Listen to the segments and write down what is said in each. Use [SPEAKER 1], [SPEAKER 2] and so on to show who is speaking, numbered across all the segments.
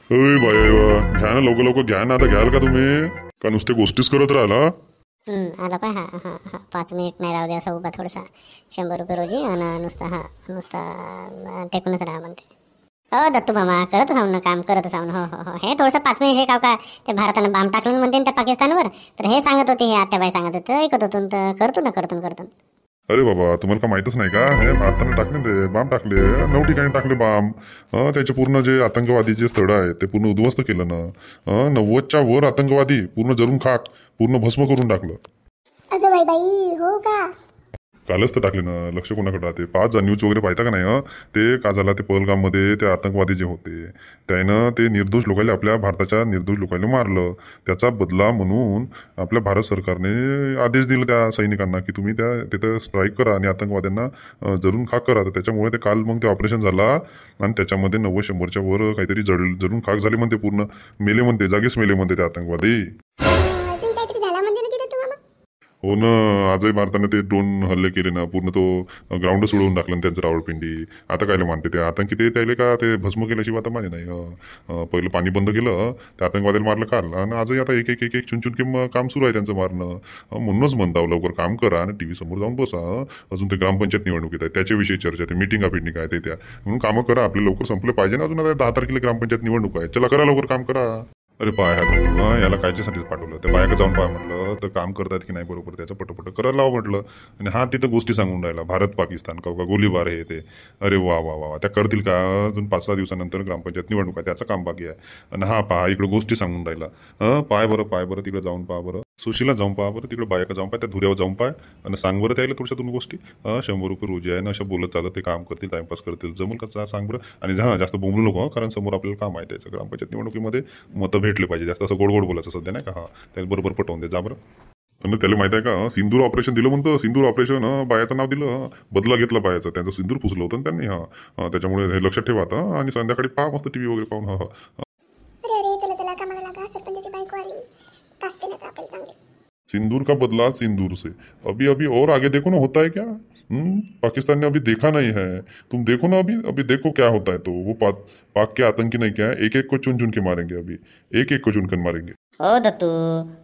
[SPEAKER 1] अय बाय घ्या ना, लवकर लवकर घ्या ना. आता घ्याल का तुम्ही? का नुसते गोष्टीच करत राहिला?
[SPEAKER 2] आला पाय. हां हां हां 5 मिनिट नाही राहू द्या असं उभा थोडासा. 100 रुपये रोजी आणि नुसता टेकूनच राहा म्हणते. हो दत्तू मामा करत राहून ना, काम करत राहून. हो हो हो हे थोडंसं 5 मिनिट हे का ते भारतानं बाम टाकलं म्हणते ना त्या पाकिस्तानवर. तर हे सांगत होते, हे आत्याबाई सांगत होते, ऐकत होतो तर करतो.
[SPEAKER 1] अरे बाबा, तुम्हाला का माहितच नाही का? हे भारताने टाकले ते बाम टाकले. 9 ठिकाणी टाकले बाम. त्याचे पूर्ण जे आतंकवादीचे स्थळ आहे ते पूर्ण उद्ध्वस्त केलं ना. 90च्या वर आतंकवादी पूर्ण जरून खाक, पूर्ण भस्म करून टाकलं.
[SPEAKER 2] अगं बाई बाई हो का?
[SPEAKER 1] कालच तर टाकले ना. लक्ष कोणाकडे राहते? 5 न्यूज वगैरे पाहता का नाही? ते का झाला, ते पहलगाममध्ये ते आतंकवादी जे होते त्यानं ते निर्दोष लोकांना, आपल्या भारताच्या निर्दोष लोकांना मारलं. त्याचा बदला म्हणून आपल्या भारत सरकारने आदेश दिला त्या सैनिकांना की तुम्ही त्या तिथं स्ट्राईक करा आणि आतंकवाद्यांना जरून खाक करा. तर त्याच्यामुळे ते काल मग ते ऑपरेशन झाला आणि त्याच्यामध्ये 90-100च्या वर काहीतरी जरून खाक झाली म्हणते. पूर्ण मेले म्हणते, जागीच मेले म्हणते ते आतंकवादी.
[SPEAKER 2] काहीतरी झाला म्हणते ना तिथे तुम्हाला.
[SPEAKER 1] हो ना. आजही भारताने ते ड्रोन हल्ले केले ना, पूर्ण तो ग्राउंडच उडवून टाकलं त्यांचं रावळपिंडी. आता कायले मानते ते आतंकी? ते त्याले का ते भस्म केल्याशिवाय आता माने नाही. पहिलं पाणी बंद केलं, त्या आतंकवाद्याला मारलं काल, आणि आजही आता एक एक एक एक चुन चुन काम सुरू आहे त्यांचं मारणं. म्हणूनच म्हणता लवकर काम करा आणि टीव्ही समोर जाऊन बसा. अजून ते ग्रामपंचायत निवडणुकीत आहे त्याच्याविषयी चर्चा, ते मिटिंगा फिटिंग आहे ते त्या. म्हणून कामं करा आपले, लवकर संपले पाहिजे ना. अजून आता 10 तारखेला ग्रामपंचायत निवडणूक आहे. चला करा लवकर, काम करा. अरे पाय हा याला कायच्यासाठीच पाठवलं? त्या बायका जाऊन पाय म्हटलं तर काम करतात की नाही बरोबर, त्याचं पटपट करायला लावा म्हटलं. आणि हा तिथं गोष्टी सांगून राहिला, भारत पाकिस्तान का गोळीबार हे ते. अरे वा वा वा, त्या करतील का? अजून 5-6 दिवसानंतर ग्रामपंचायत निवडणूक आहे, त्याचं काम बाकी आहे. आणि हा पहा इकडे गोष्टी सांगून राहिला. पाय बरं तिकडे जाऊन पहा बरं, सुशीला जाऊन पहा बरं, तिकडे बायका जाऊन पाय, त्या धुऱ्यावर जाऊन पाय आणि सांग बरं त्याला थोड्याशा 2 गोष्टी. 100 रुपये रोजी आहे ना, अशा बोलत चालत ते काम करतील, टाइमपास करतील. जमल का सांग बरं. आणि हा जास्त बोंबलू नको, कारण समोर आपल्याला काम आहे त्याचं. ग्रामपंचायत निवडणुकीमध्ये मतं भेटले पाहिजे. जास्त असं गोड गोड बोलायचं सध्या नाही का. त्याला बरोबर पटवून दे जा बरं. आणि त्याला माहित आहे का, सिंदूर ऑपरेशन दिलं म्हणतं. सिंदूर ऑपरेशन बायाचं नाव दिलं, बदला घेतला बायाचा. त्यांचं सिंदूर पुसलं होतं ना त्यांनी. त्याच्यामुळे हे लक्षात ठेवा आता. आणि संध्याकाळी पहा मस्त टीव्ही वगैरे पाहून.
[SPEAKER 2] अरे अरे चला चला कामाला लागा, सरपंचाची बायको आली. तासते ना आपल्याला चांगली.
[SPEAKER 1] सिंदूर का बदला सिंदूर से, अभी अभी और आगे देखो ना होता है क्या. पाकिस्तान ने अभी देखा नहीं है. तुम देखो ना, अभी अभी देखो क्या होता है. तो वो पाक के आतंकी नहीं क्या है, एक एक को चुन चुन के मारेंगे. अभी एक एक को चुनकर मारेंगे.
[SPEAKER 3] हो दत्तू,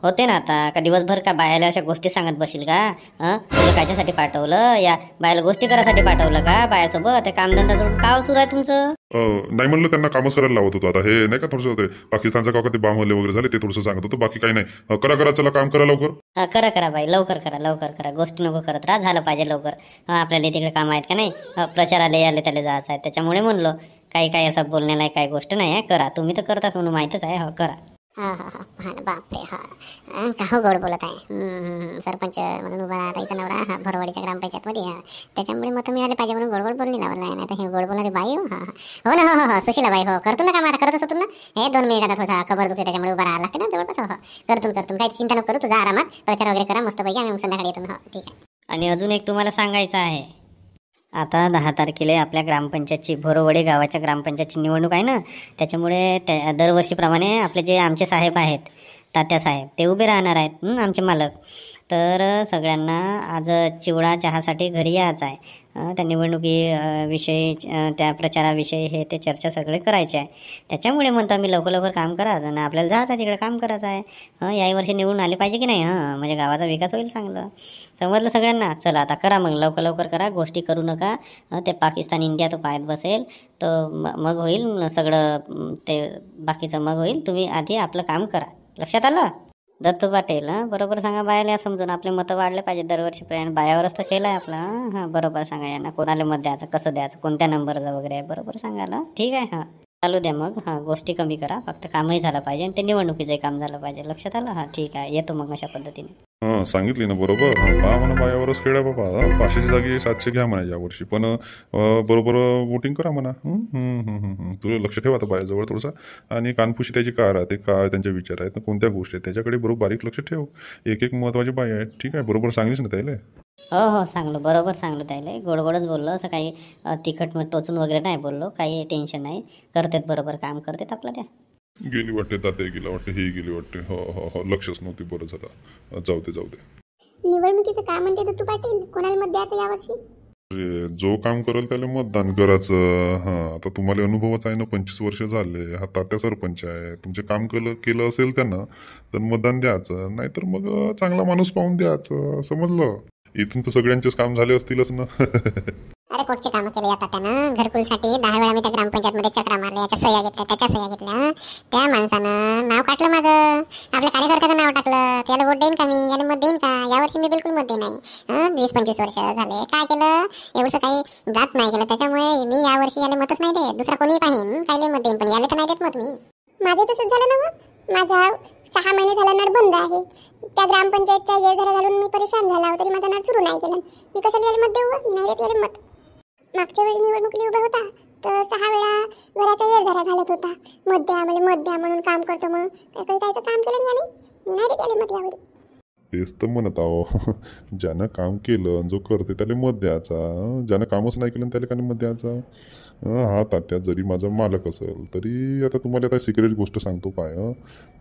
[SPEAKER 3] होते ना आता. का दिवसभर का बायाला अशा गोष्टी सांगत बसील का? तुला कायच्यासाठी पाठवलं? या बायाला गोष्टी करायसाठी पाठवलं का बायासोबत? ते कामधंदा सोडून का सुरू आहे तुमचं?
[SPEAKER 1] नाही म्हणलं, त्यांना कामच करायला लावत होतो. आता हे नाही का थोडंसं ते पाकिस्तानचा का ते बाम हल्ले वगैरे झाले, ते थोडंसं सांगत होतं, बाकी काही नाही. करा करा, चला काम करा लवकर.
[SPEAKER 3] करा बाई, लवकर करा. गोष्टी नको करत राहा, झालं पाहिजे लवकर. आपल्याला तिकडे काम आहेत का नाही? प्रचाराला याले त्याला जायचं आहे, त्याच्यामुळे म्हणलो. काही असं बोलण्याला काही गोष्ट नाही आहे. करा, तुम्ही तर करताच म्हणून माहीतच आहे. करा.
[SPEAKER 2] हा हा हा हा बापरे. हा का हो गोड बोलत आहे. सरपंच म्हणून उभा राहायचा नवरा हा भरवाडीच्या ग्रामपंचायत मध्ये. त्याच्यामुळे मतं मिळाले पाहिजे म्हणून गोड गोड बोलली लावला आहे. आता हे गोड बोलणारी बाई हो. हो ना. हो सुशीला बाई. हो करतो ना काम, आता करत असतो ना. हे 2 मिनिट आता थोडासा खबर दुखते, त्याच्यामुळे उभा राहायला लागते ना जवळपास. करतो काही चिंता नको करू, तुझा आरामात प्रचार वगैरे करा मस्त पैकी. आम्ही संध्याकाळी येतो ना. ठीक आहे.
[SPEAKER 3] आणि अजून एक तुम्हाला सांगायचं आहे. आता 10 तारखेला आपल्या ग्रामपंचायतची, भोरवडे गावाच्या ग्रामपंचायतची निवडणूक आहे ना. त्याच्यामुळे दरवर्षीप्रमाणे आपले जे आमचे साहेब आहेत, तात्या साहेब, ते उभे राहणार आहेत, आमचे मालक. तर सगळ्यांना आज चिवडा चहासाठी घरी यायचं आहे. त्या निवडणुकीविषयी, त्या प्रचाराविषयी हे ते चर्चा सगळे करायचे आहे. त्याच्यामुळे म्हणतो मी लवकर काम करा आणि आपल्याला जायचं आहे तिकडे, काम करायचं आहे. याही वर्षी निवडून आले पाहिजे की नाही. म्हणजे गावाचा विकास होईल चांगलं. समजलं सगळ्यांना. चला आता करा मग, लवकर करा. गोष्टी करू नका. ते पाकिस्तान इंडिया तो पायात बसेल तर मग होईल सगळं, ते बाकीचं मग होईल. तुम्ही आधी आपलं काम करा. लक्षात आलं दत्तू पाटील? बरोबर सांगा बायाला समजून. आपले मतं वाढले पाहिजे दरवर्षी. बायावरच तर केलं आहे आपलं. बरोबर सांगा यांना, कोणाला मत द्यायचं, कसं द्यायचं, कोणत्या नंबरचं वगैरे आहे, बरोबर सांगायला. ठीक आहे. चालू द्या मग. गोष्टी कमी करा, फक्त कामही झालं पाहिजे आणि ते निवडणुकीचंही काम झालं पाहिजे. लक्षात आलं? ठीक आहे, येतो मग अशा पद्धतीने.
[SPEAKER 1] सांगितली ना बरोबर. पहा म्हणा बायावरच खेळा बाबा. 500च्या जागी 700 घ्या म्हणा यावर्षी. पण बरोबर वोटिंग करा म्हणा. तुला लक्ष ठेवा आता बायाजवळ थोडंसं. आणि कानफुशी त्याची काय राहते, काय त्यांचे विचार आहेत, कोणत्या गोष्टी आहेत, त्याच्याकडे बरोबर बारीक लक्ष ठेव. एक महत्वाची बाई आहे. ठीक आहे, बरोबर सांगलीस ना त्याला.
[SPEAKER 3] हो सांगलो, बरोबर सांगलो त्याला. गोडच बोललो, असं काही तिखट टोचून वगैरे नाही बोललो. काही टेन्शन नाही. करतात बरोबर काम, करतात आपलं त्या.
[SPEAKER 1] गेली वाटते तात्या, गेला वाटते, ही गेली वाटते. हो लक्षच नव्हती. बरं झालं. जाऊ दे.
[SPEAKER 2] निवडणुकीचं काय म्हणते तू पाटील? कोणाला मत द्यायचं यावर्षी?
[SPEAKER 1] अरे, जो काम करेल त्याला मतदान करायचं. हा, आता तुम्हाला अनुभवच आहे ना, 25 वर्ष झाले. हा तात्या सरपंच आहे. तुमचे काम केलं केलं असेल त्यांना तर मतदान द्यायचं, नाहीतर मग चांगला माणूस पाहून द्यायचं. समजलं? इथून तर सगळ्यांचेच काम झाले असतीलच ना.
[SPEAKER 2] अरे कोणते कामं केले आता त्यानं घरकुलसाठी 10 वेळा मी त्या ग्रामपंचायतमध्ये चक्रा मारल्या, याच्या सह्या घेतल्या, त्याच्या सह्या घेतल्या. त्या माणसानं नाव काढलं माझं, आपल्या कार्यकर्त्याचं नाव टाकलं. त्याला वोट देईन का मी? याला मत देईन का? यावर्षी मी बिलकुल मत देईन नाही. 20-25 वर्ष झाले काय केलं? एवढंसं काही जात नाही केलं, त्याच्यामुळे मी यावर्षी याला मतच नाही देत. दुसरा कोणी पाहिन कायले मत देईन, पण याला तर नाही देत मत मी. माझे तसंच झालं ना मग. माझा 6 महिने झाला नळ बंद आहे. त्या ग्रामपंचायतच्या येळ घालून मी परेशान झाला, तरी माझा नळ सुरू नाही केलं. मी कशाला याला मत देऊ? मी नाही देत याला मत. मागच्या वेळी निवडणुकीला उभा होता तर 6 वेळा घराच्या येरझाऱ्या घालत होता. मत द्या म्हणून, काम करतो म्हणून. काही कायचं काम केलं याने? मी नाही देत याला मत यावेळी.
[SPEAKER 1] तेच तर म्हणत आहो. ज्यानं काम केलं आणि जो करते त्याला मत द्यायचा. ज्यानं कामच नाही केलं त्याला काय मत द्यायचा. हा तात्या जरी माझा मालक असेल तरी आता तुम्हाला आता सिक्रेट गोष्ट सांगतो काय.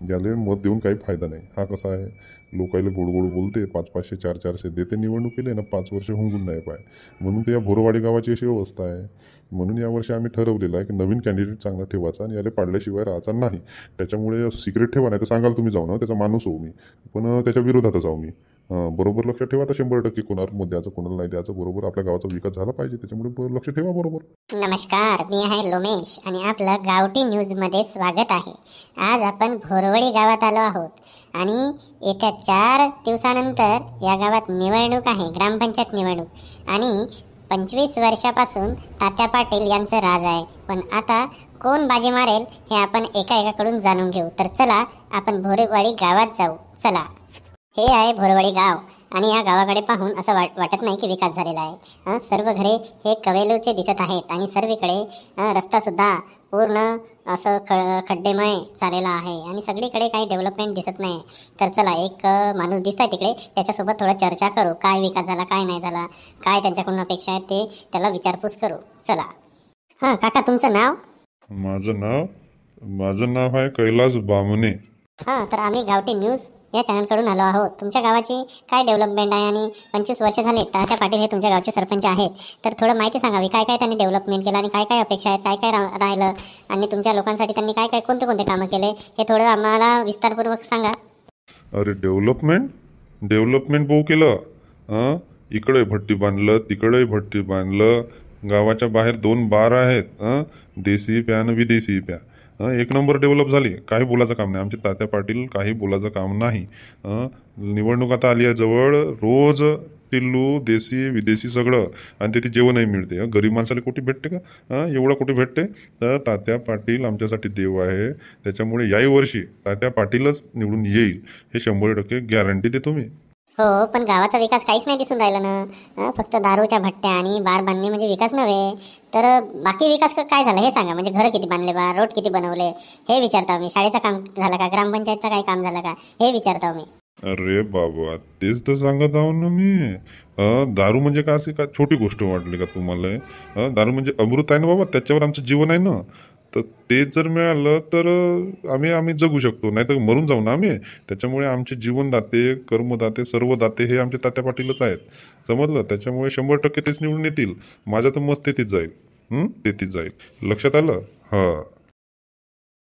[SPEAKER 1] ज्याला मत देऊन काही फायदा नाही. हा कसा आहे, लोकायला गोड गोड बोलते, 500-500 400 देते निवडणुकीले ना, 5 वर्ष होऊन नाही पाय. म्हणून ते या भोरवाडी गावाची अशी अवस्था आहे. म्हणून यावर्षी आम्ही ठरवलेलं आहे की नवीन कॅन्डिडेट चांगला ठेवायचा आणि याला पाडल्याशिवाय राहायचा नाही. त्याच्यामुळे असं सिक्रेट ठेवा, नाही तर सांगाल तुम्ही जाऊन, त्याचा माणूस होऊ मी, पण त्याच्या विरोधातच आहो मी. बरोबर लक्ष ठेवा आता 100% कोणावर मत द्यायचं, कोणाला नाही द्यायचं. बरोबर आपल्या गावाचा विकास झाला पाहिजे, त्याच्यामुळे लक्ष ठेवा बरोबर.
[SPEAKER 2] नमस्कार, मी आहे लोमेश आणि आपलं गावठी न्यूजमध्ये स्वागत आहे. आज आपण भोरवडी गावात आलो आहोत आणि येत्या 4 दिवसानंतर या गावात निवडणूक आहे, ग्रामपंचायत निवडणूक. आणि 25 वर्षापासून तात्या पाटील यांचं राज आहे. पण आता कोण बाजी मारेल हे आपण एकाकडून जाणून घेऊ. तर चला आपण भोरवाडी गावात जाऊ. चला, हे आहे भोरवाडी गाव आणि या गावाकडे पाहून असं वाटत नाही की विकास झालेला आहे. सर्व घरे हे कवेलूचे दिसत आहेत आणि सर्वीकडे रस्ता सुद्धा पूर्ण असं खड्डेमय झालेला आहे आणि सगळीकडे काही डेव्हलपमेंट दिसत नाही. तर चला, एक माणूस दिसत आहे तिकडे, त्याच्यासोबत थोडं चर्चा करू. काय विकास झाला, काय नाही झाला, काय त्यांच्याकडून अपेक्षा आहेत ते त्याला विचारपूस करू. चला. हां काका, तुमचं नाव?
[SPEAKER 1] माझं नाव आहे कैलास बामणे.
[SPEAKER 2] हां, तर आम्ही गावठी न्यूज या चॅनलकडून आलो आहोत. तुमच्या गावाची काय डेव्हलपमेंट आहे आणि 25 वर्ष झाले तात्या पाटील हे तुमच्या गावचे सरपंच आहेत, तर थोडं माहिती सांगावी. काय काय त्यांनी डेव्हलपमेंट केलं आणि काय काय अपेक्षा आहेत, काय काय राहिलं आणि तुमच्या लोकांसाठी त्यांनी काय काय कोणते काम केले हे थोडं आम्हाला विस्तारपूर्वक सांगा.
[SPEAKER 1] अरे डेव्हलपमेंट बहु केलं. इकडे भट्टी बांधलं, तिकडे भट्टी बांधलं. गावाच्या बाहेर 2 बार आहेत, देशी प्या आणि विदेशी प्या. एक नंबर डेव्हलप झाली. काही बोलायचं काम नाही. आमचे तात्या पाटील काही बोलायचं काम नाही. निवडणूक आता आली आहे जवळ. रोज टिल्लू देशी विदेशी सगळं, आणि तिथे जेवणही मिळते. गरीब माणसाला कुठे भेटते का? एवढं कुठे भेटते? तर तात्या पाटील आमच्यासाठी देव आहे. त्याच्यामुळे याही वर्षी तात्या पाटीलच निवडून येईल, हे 100% गॅरंटी देतो मी.
[SPEAKER 2] हो, पण गावाचा विकास काहीच नाही दिसून राहिला ना. फक्त दारूच्या भट्ट्या आणि बार बांधणे म्हणजे विकास नव्हे. तर बाकी विकास काय झाला हे सांगा. म्हणजे घरं किती बांधले बा, रोड किती बनवले हे विचारतो मी. शाळेचं काम झालं का, ग्रामपंचायतचं काही काम झालं का हे विचारतो मी.
[SPEAKER 1] अरे बाबा, तेच तर सांगत आहो ना मी. दारू म्हणजे का अशी का छोटी गोष्ट वाटली का तुम्हाला? दारू म्हणजे अमृत आहे ना बाबा, त्याच्यावर आमचं जीवन आहे ना. तर ते जर मिळालं तर आम्ही जगू शकतो, नाही तर मरून जाऊ ना आम्ही. त्याच्यामुळे आमचे जीवनदाते, कर्मदाते, सर्व दाते हे आमचे तात्या पाटीलच आहेत. समजलं? त्याच्यामुळे 100% तेच निवडून येतील. माझं तर मत तेथीच जाईल. तेथीच जाईल. लक्षात आलं? हा.